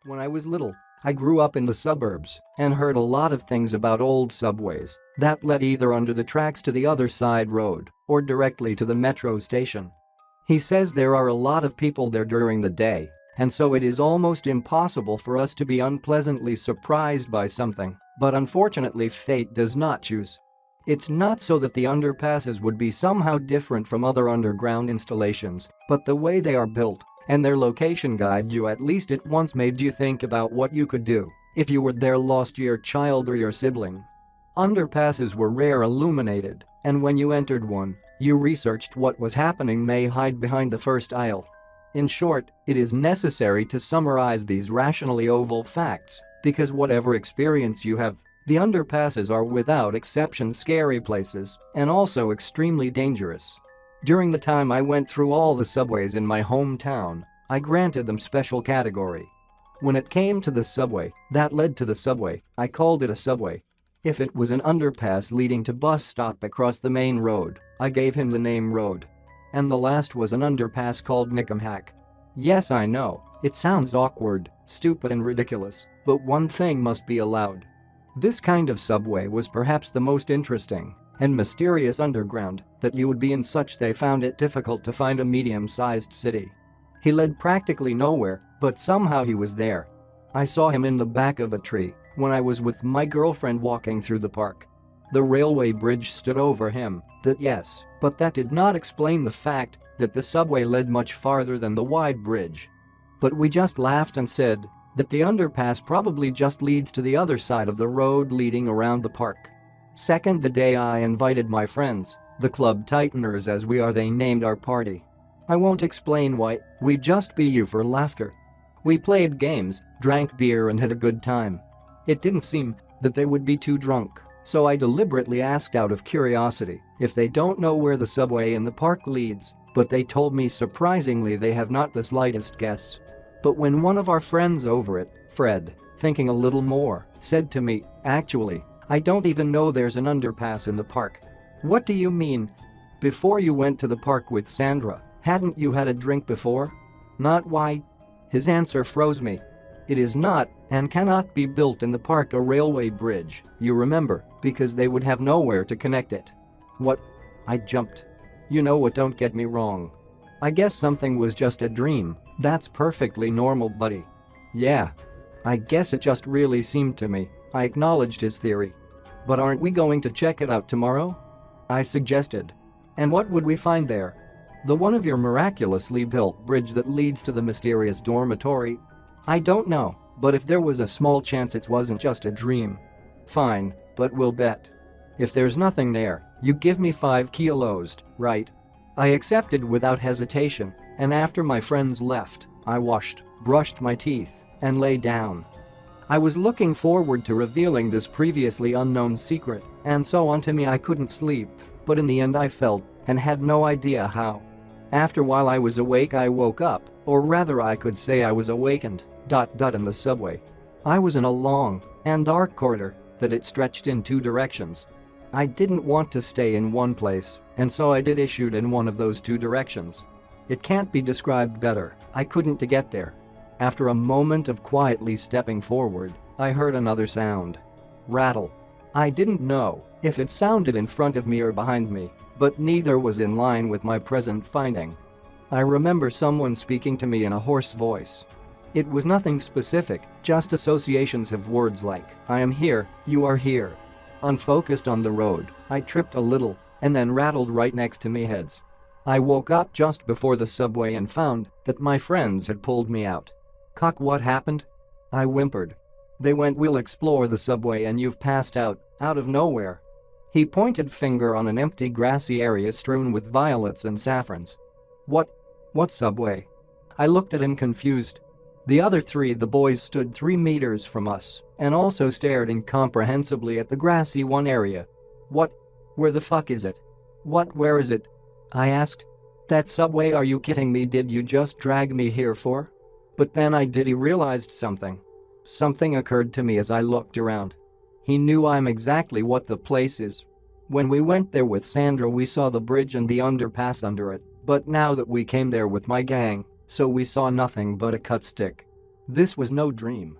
When I was little, I grew up in the suburbs and heard a lot of things about old subways that led either under the tracks to the other side road or directly to the metro station. He says there are a lot of people there during the day, and so it is almost impossible for us to be unpleasantly surprised by something, but unfortunately fate does not choose. It's not so that the underpasses would be somehow different from other underground installations, but the way they are built and their location guide you at least it once made you think about what you could do if you were there lost your child or your sibling. Underpasses were rare illuminated, and when you entered one, you researched what was happening may hide behind the first aisle. In short, it is necessary to summarize these rationally oval facts because whatever experience you have, the underpasses are without exception scary places and also extremely dangerous. During the time I went through all the subways in my hometown, I granted them special category. When it came to the subway that led to the subway, I called it a subway. If it was an underpass leading to bus stop across the main road, I gave him the name road. And the last was an underpass called Nickamhack. Yes, I know, it sounds awkward, stupid and ridiculous, but one thing must be allowed. This kind of subway was perhaps the most interesting and mysterious underground that you would be in, such they found it difficult to find a medium-sized city. He led practically nowhere, but somehow he was there. I saw him in the back of a tree when I was with my girlfriend walking through the park. The railway bridge stood over him, yes, but that did not explain the fact that the subway led much farther than the wide bridge. But we just laughed and said that the underpass probably just leads to the other side of the road leading around the park. Second, the day I invited my friends, the Club Titaners as we are, they named our party. I won't explain why, we just BU for laughter. We played games, drank beer and had a good time. It didn't seem that they would be too drunk, so I deliberately asked out of curiosity if they don't know where the subway in the park leads, but they told me surprisingly they have not the slightest guess. But when one of our friends over it, Fred, thinking a little more, said to me, actually, I don't even know there's an underpass in the park. What do you mean? Before you went to the park with Sandra, hadn't you had a drink before? Not why? His answer froze me. It is not and cannot be built in the park a railway bridge, you remember, because they would have nowhere to connect it. What? I jumped. You know what, don't get me wrong. I guess something was just a dream, that's perfectly normal, buddy. Yeah. I guess it just really seemed to me, I acknowledged his theory. But aren't we going to check it out tomorrow? I suggested. And what would we find there? The one of your miraculously built bridge that leads to the mysterious dormitory? I don't know, but if there was a small chance it wasn't just a dream. Fine, but we'll bet. If there's nothing there, you give me 5 kilos, right? I accepted without hesitation, and after my friends left, I washed, brushed my teeth, and lay down. I was looking forward to revealing this previously unknown secret, and so on to me I couldn't sleep, but in the end I felt and had no idea how. After while I was awake I woke up, or rather I could say I was awakened, in the subway. I was in a long and dark corridor that it stretched in 2 directions. I didn't want to stay in one place, and so I did issued in one of those 2 directions. It can't be described better, I couldn't to get there. After a moment of quietly stepping forward, I heard another sound. Rattle. I didn't know if it sounded in front of me or behind me, but neither was in line with my present finding. I remember someone speaking to me in a hoarse voice. It was nothing specific, just associations of words like, I am here, you are here. Unfocused on the road, I tripped a little and then rattled right next to me heads. I woke up just before the subway and found that my friends had pulled me out. Cock, what happened? I whimpered. They went, we'll explore the subway and you've passed out of nowhere. He pointed finger on an empty grassy area strewn with violets and saffrons. What subway? I looked at him confused. The other 3 the boys stood 3 meters from us and also stared incomprehensibly at the grassy one area. Where the fuck is it? Where is it? I asked. That subway, are you kidding me, did you just drag me here for? But then I realized something. Something occurred to me as I looked around. He knew I'm exactly what the place is. When we went there with Sandra we saw the bridge and the underpass under it, but now that we came there with my gang, so we saw nothing but a cut stick. This was no dream.